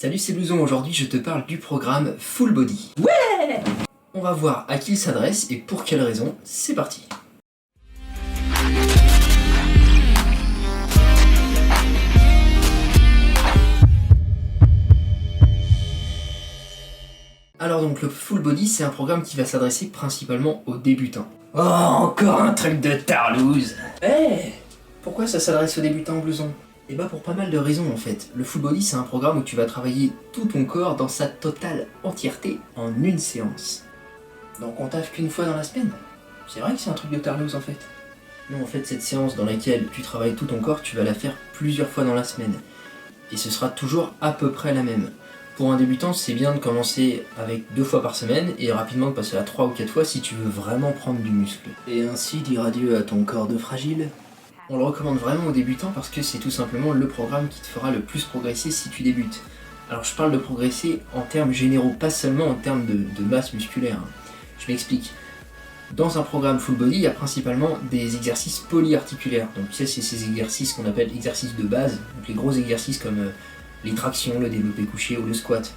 Salut, c'est Blouson, aujourd'hui je te parle du programme Full Body. Ouais! On va voir à qui il s'adresse et pour quelles raisons, c'est parti. Alors donc le Full Body, c'est un programme qui va s'adresser principalement aux débutants. Oh, encore un truc de tarlouse. Pourquoi ça s'adresse aux débutants, Blouson? Et bah pour pas mal de raisons en fait. Le Full Body, c'est un programme où tu vas travailler tout ton corps dans sa totale entièreté en une séance. Donc on taffe qu'une fois dans la semaine. C'est vrai que c'est un truc de tarlouse en fait. Non, en fait cette séance dans laquelle tu travailles tout ton corps, tu vas la faire plusieurs fois dans la semaine. Et ce sera toujours à peu près la même. Pour un débutant, c'est bien de commencer avec 2 fois par semaine et rapidement de passer à 3 ou 4 fois si tu veux vraiment prendre du muscle. Et ainsi dire adieu à ton corps de fragile. On le recommande vraiment aux débutants parce que c'est tout simplement le programme qui te fera le plus progresser si tu débutes. Alors je parle de progresser en termes généraux, pas seulement en termes de masse musculaire. Je m'explique. Dans un programme Full Body, il y a principalement des exercices polyarticulaires. Donc tu sais, c'est ces exercices qu'on appelle exercices de base, donc les gros exercices comme les tractions, le développé couché ou le squat.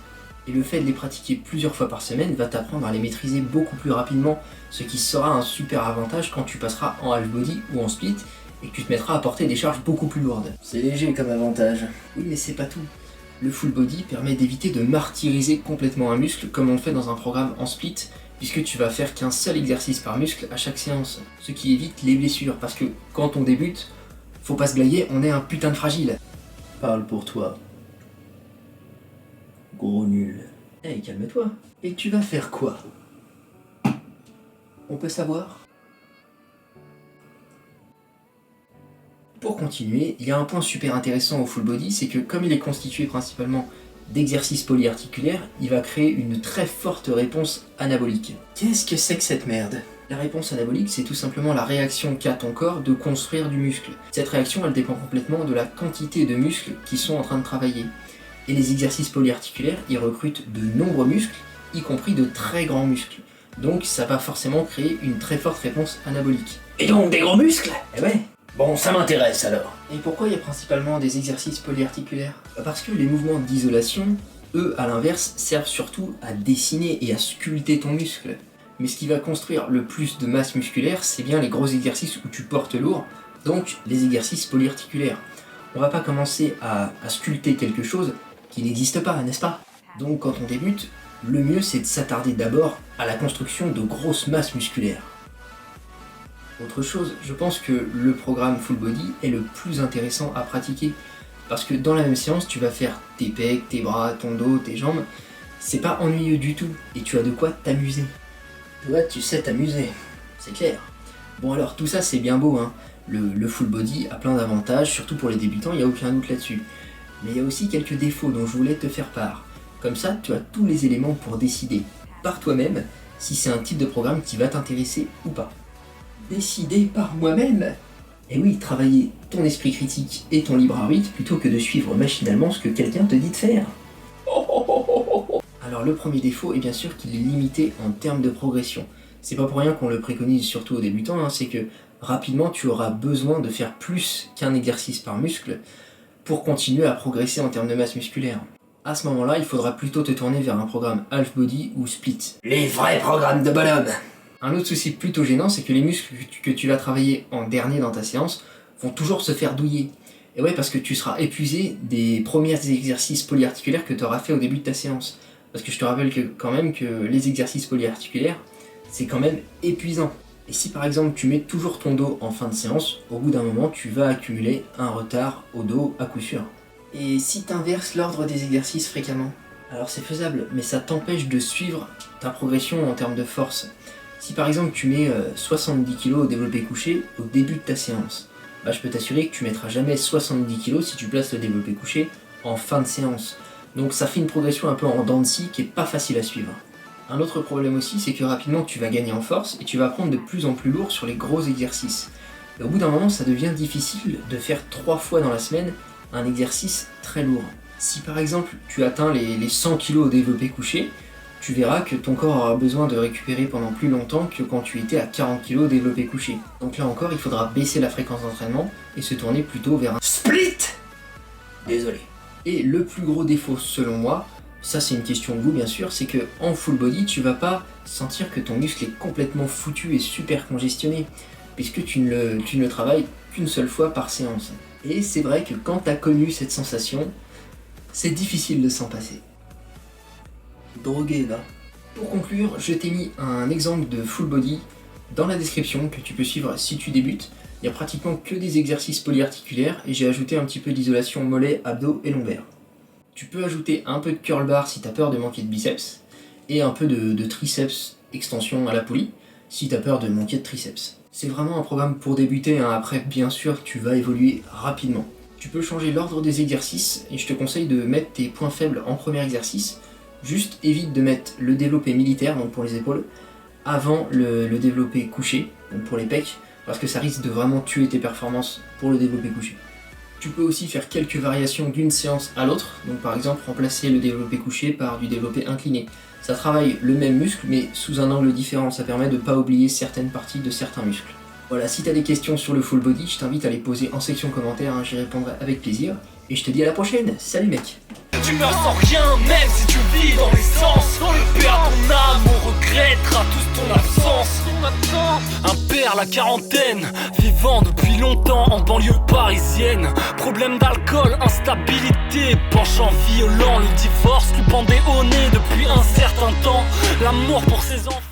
Et le fait de les pratiquer plusieurs fois par semaine va t'apprendre à les maîtriser beaucoup plus rapidement, ce qui sera un super avantage quand tu passeras en half body ou en split et que tu te mettras à porter des charges beaucoup plus lourdes. C'est léger comme avantage. Oui, mais c'est pas tout. Le Full Body permet d'éviter de martyriser complètement un muscle comme on le fait dans un programme en split, puisque tu vas faire qu'un seul exercice par muscle à chaque séance, ce qui évite les blessures, parce que quand on débute, faut pas se blaguer, on est un putain de fragile. Parle pour toi. Gros nul. Hey, calme-toi. Et tu vas faire quoi? On peut savoir? Pour continuer, il y a un point super intéressant au Full Body, c'est que comme il est constitué principalement d'exercices polyarticulaires, il va créer une très forte réponse anabolique. Qu'est-ce que c'est que cette merde? La réponse anabolique, c'est tout simplement la réaction qu'a ton corps de construire du muscle. Cette réaction, elle dépend complètement de la quantité de muscles qui sont en train de travailler. Et les exercices polyarticulaires, ils recrutent de nombreux muscles, y compris de très grands muscles. Donc ça va forcément créer une très forte réponse anabolique. Et donc des gros muscles? Eh ouais. Bon, ça m'intéresse alors. Et pourquoi il y a principalement des exercices polyarticulaires? Parce que les mouvements d'isolation, eux, à l'inverse, servent surtout à dessiner et à sculpter ton muscle. Mais ce qui va construire le plus de masse musculaire, c'est bien les gros exercices où tu portes lourd, donc les exercices polyarticulaires. On va pas commencer à sculpter quelque chose qui n'existe pas, n'est-ce pas? Donc quand on débute, le mieux c'est de s'attarder d'abord à la construction de grosses masses musculaires. Autre chose, je pense que le programme Full Body est le plus intéressant à pratiquer, parce que dans la même séance, tu vas faire tes pecs, tes bras, ton dos, tes jambes, c'est pas ennuyeux du tout, et tu as de quoi t'amuser. Toi, tu sais t'amuser, c'est clair. Bon alors, tout ça c'est bien beau, hein. Le Full Body a plein d'avantages, surtout pour les débutants, il n'y a aucun doute là-dessus. Mais il y a aussi quelques défauts dont je voulais te faire part. Comme ça, tu as tous les éléments pour décider, par toi-même, si c'est un type de programme qui va t'intéresser ou pas. Décider par moi-même? Et oui, travailler ton esprit critique et ton libre arbitre plutôt que de suivre machinalement ce que quelqu'un te dit de faire. Alors le premier défaut est bien sûr qu'il est limité en termes de progression. C'est pas pour rien qu'on le préconise surtout aux débutants, hein, c'est que rapidement tu auras besoin de faire plus qu'un exercice par muscle pour continuer à progresser en termes de masse musculaire. À ce moment-là, il faudra plutôt te tourner vers un programme half body ou split. Les vrais programmes de bonhomme! Un autre souci plutôt gênant, c'est que les muscles que tu vas travailler en dernier dans ta séance vont toujours se faire douiller. Et ouais, parce que tu seras épuisé des premiers exercices polyarticulaires que tu auras fait au début de ta séance. Parce que je te rappelle quand même que les exercices polyarticulaires, c'est quand même épuisant. Et si par exemple tu mets toujours ton dos en fin de séance, au bout d'un moment tu vas accumuler un retard au dos à coup sûr. Et si tu inverses l'ordre des exercices fréquemment, alors c'est faisable, mais ça t'empêche de suivre ta progression en termes de force. Si par exemple tu mets 70 kg au développé couché au début de ta séance, bah je peux t'assurer que tu mettras jamais 70 kg si tu places le développé couché en fin de séance. Donc ça fait une progression un peu en dents de scie qui est pas facile à suivre. Un autre problème aussi, c'est que rapidement tu vas gagner en force et tu vas prendre de plus en plus lourd sur les gros exercices. Et au bout d'un moment, ça devient difficile de faire 3 fois dans la semaine un exercice très lourd. Si par exemple tu atteins les 100 kg au développé couché, tu verras que ton corps aura besoin de récupérer pendant plus longtemps que quand tu étais à 40 kg au développé couché. Donc là encore, il faudra baisser la fréquence d'entraînement et se tourner plutôt vers un split. Désolé. Et le plus gros défaut selon moi, ça c'est une question de goût bien sûr, c'est que en full body tu vas pas sentir que ton muscle est complètement foutu et super congestionné, puisque tu ne le travailles qu'une seule fois par séance. Et c'est vrai que quand tu as connu cette sensation, c'est difficile de s'en passer. Drogué là. Pour conclure, je t'ai mis un exemple de full body dans la description que tu peux suivre si tu débutes. Il n'y a pratiquement que des exercices polyarticulaires et j'ai ajouté un petit peu d'isolation mollet, abdos et lombaires. Tu peux ajouter un peu de curl bar si tu as peur de manquer de biceps et un peu de triceps extension à la poulie si tu as peur de manquer de triceps. C'est vraiment un programme pour débuter, hein. Après bien sûr tu vas évoluer rapidement. Tu peux changer l'ordre des exercices et je te conseille de mettre tes points faibles en premier exercice. Juste évite de mettre le développé militaire, donc pour les épaules, avant le développé couché, donc pour les pecs, parce que ça risque de vraiment tuer tes performances pour le développé couché. Tu peux aussi faire quelques variations d'une séance à l'autre, donc par exemple remplacer le développé couché par du développé incliné. Ça travaille le même muscle mais sous un angle différent, ça permet de ne pas oublier certaines parties de certains muscles. Voilà, si tu as des questions sur le full body, je t'invite à les poser en section commentaire, hein, j'y répondrai avec plaisir. Et je te dis à la prochaine, salut mec! Tu meurs sans rien, même si tu vis dans l'essence. Le père, ton âme, on regrettera tous ton absence. Un père, la quarantaine, vivant depuis longtemps en banlieue parisienne. Problème d'alcool, instabilité, penchant violent. Le divorce lui pendait au nez depuis un certain temps. L'amour pour ses enfants.